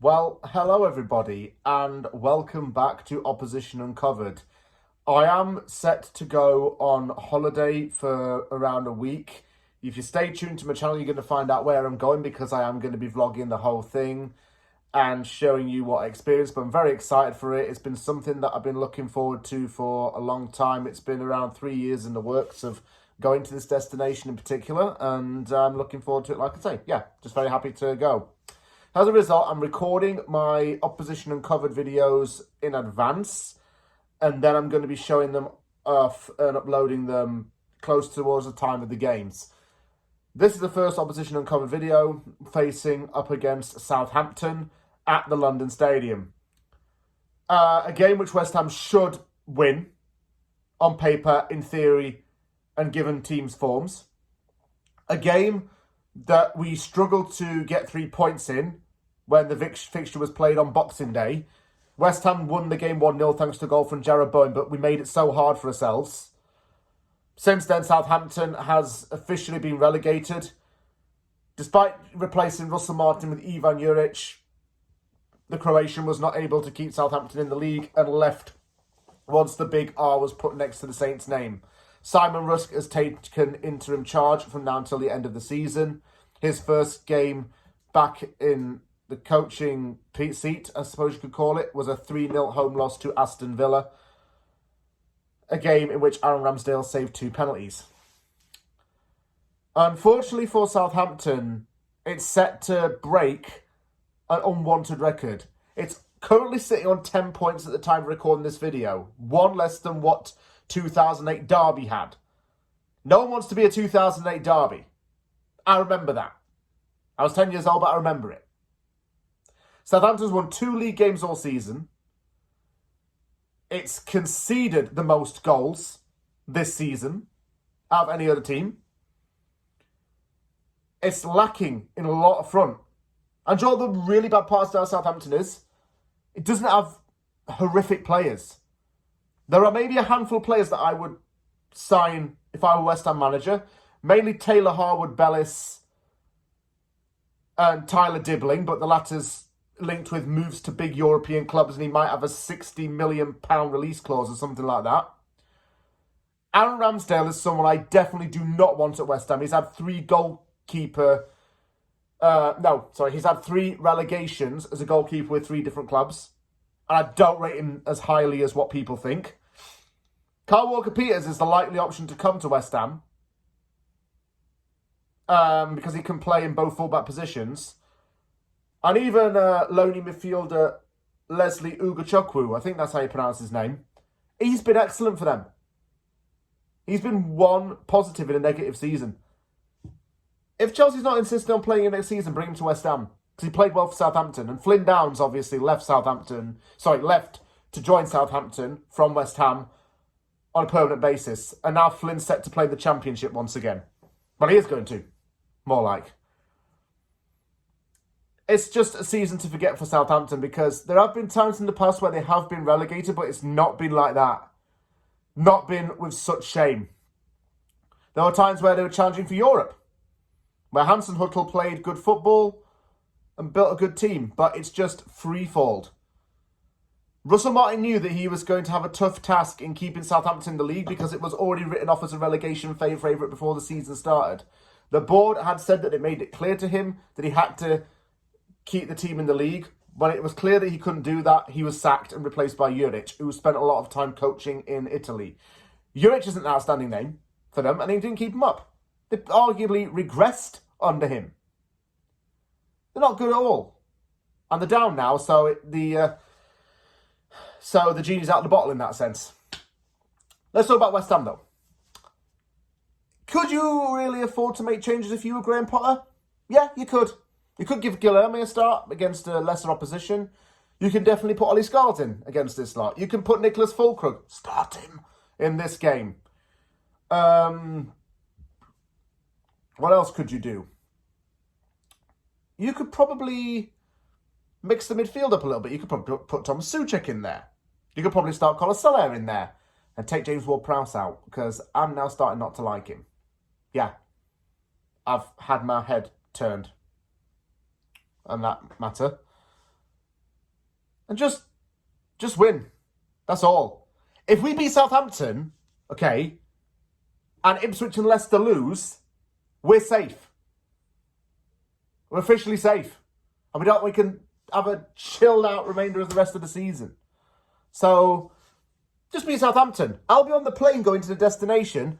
Well, hello everybody, and welcome back to Opposition Uncovered. I am set to go on holiday for around a week. If you stay tuned to my channel, you're going to find out where I'm going because I am going to be vlogging the whole thing and showing you what I experienced, but I'm very excited for it. It's been something that I've been looking forward to for a long time. It's been around 3 years in the works of going to this destination in particular, and I'm looking forward to it, like I say. Yeah, just very happy to go. As a result, I'm recording my Opposition Uncovered videos in advance, and then I'm going to be showing them off and uploading them close towards the time of the games. This is the first Opposition Uncovered video facing up against Southampton at the London Stadium. A game which West Ham should win, on paper, in theory, and given teams' forms. A game that we struggled to get 3 points in when the fixture was played on Boxing Day. West Ham won the game 1-0 thanks to a goal from Jarrod Bowen, but we made it so hard for ourselves. Since then, Southampton has officially been relegated. Despite replacing Russell Martin with Ivan Juric, the Croatian was not able to keep Southampton in the league and left once the big R was put next to the Saints' name. Simon Rusk has taken interim charge from now until the end of the season. His first game back in the coaching seat, I suppose you could call it, was a 3-0 home loss to Aston Villa. A game in which Aaron Ramsdale saved 2 penalties. Unfortunately for Southampton, it's set to break an unwanted record. It's currently sitting on 10 points at the time of recording this video. One less than what 2008 Derby had. No one wants to be a 2008 Derby. I remember that. I was 10 years old, but I remember it. Southampton's won 2 league games all season. It's conceded the most goals this season out of any other team. It's lacking in a lot of front. And you know what the really bad part of Southampton is? It doesn't have horrific players. There are maybe a handful of players that I would sign if I were West Ham manager. Mainly Taylor Harwood-Bellis and Tyler Dibbling, but the latter's linked with moves to big European clubs and he might have a £60 million release clause or something like that. Aaron Ramsdale is someone I definitely do not want at West Ham. He's had 3 he's had 3 relegations as a goalkeeper with 3 different clubs. And I don't rate him as highly as what people think. Kyle Walker-Peters is the likely option to come to West Ham. Because he can play in both fullback positions. And even lonely midfielder Leslie Ugachukwu, I think that's how you pronounce his name, he's been excellent for them. He's been one positive in a negative season. If Chelsea's not insisting on playing him next season, bring him to West Ham. Because he played well for Southampton. And Flynn Downs obviously left to join Southampton from West Ham on a permanent basis. And now Flynn's set to play the Championship once again. Well, he is going to. More like. It's just a season to forget for Southampton because there have been times in the past where they have been relegated, but it's not been like that. Not been with such shame. There were times where they were challenging for Europe, where Hansen Huttel played good football and built a good team, but it's just free-falled. Russell Martin knew that he was going to have a tough task in keeping Southampton in the league because it was already written off as a relegation favourite before the season started. The board had said that it made it clear to him that he had to keep the team in the league. When it was clear that he couldn't do that, he was sacked and replaced by Juric, who spent a lot of time coaching in Italy. Juric isn't an outstanding name for them, and he didn't keep him up. They arguably regressed under him. They're not good at all. And they're down now, so the genie's out of the bottle in that sense. Let's talk about West Ham, though. Could you really afford to make changes if you were Graham Potter? Yeah, you could. You could give Guilherme a start against a lesser opposition. You can definitely put Ollie Scholes in against this lot. You can put Nicholas Füllkrug, start him, in this game. What else could you do? You could probably mix the midfield up a little bit. You could probably put Thomas Souček in there. You could probably start Colosella in there and take James Ward-Prowse out because I'm now starting not to like him. Yeah, I've had my head turned on that matter. and just win. That's all. If we beat Southampton, okay, and Ipswich and Leicester lose, we're safe. We're officially safe. And we can have a chilled out remainder of the rest of the season. So, just beat Southampton. I'll be on the plane going to the destination.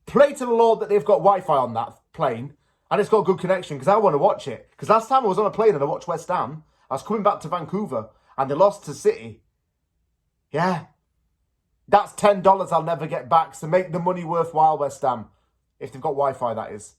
Pray to the Lord that they've got Wi-Fi on that plane and it's got a good connection because I want to watch it. Because last time I was on a plane and I watched West Ham, I was coming back to Vancouver and they lost to City. Yeah. That's $10 I'll never get back. So make the money worthwhile, West Ham. If they've got Wi-Fi, that is.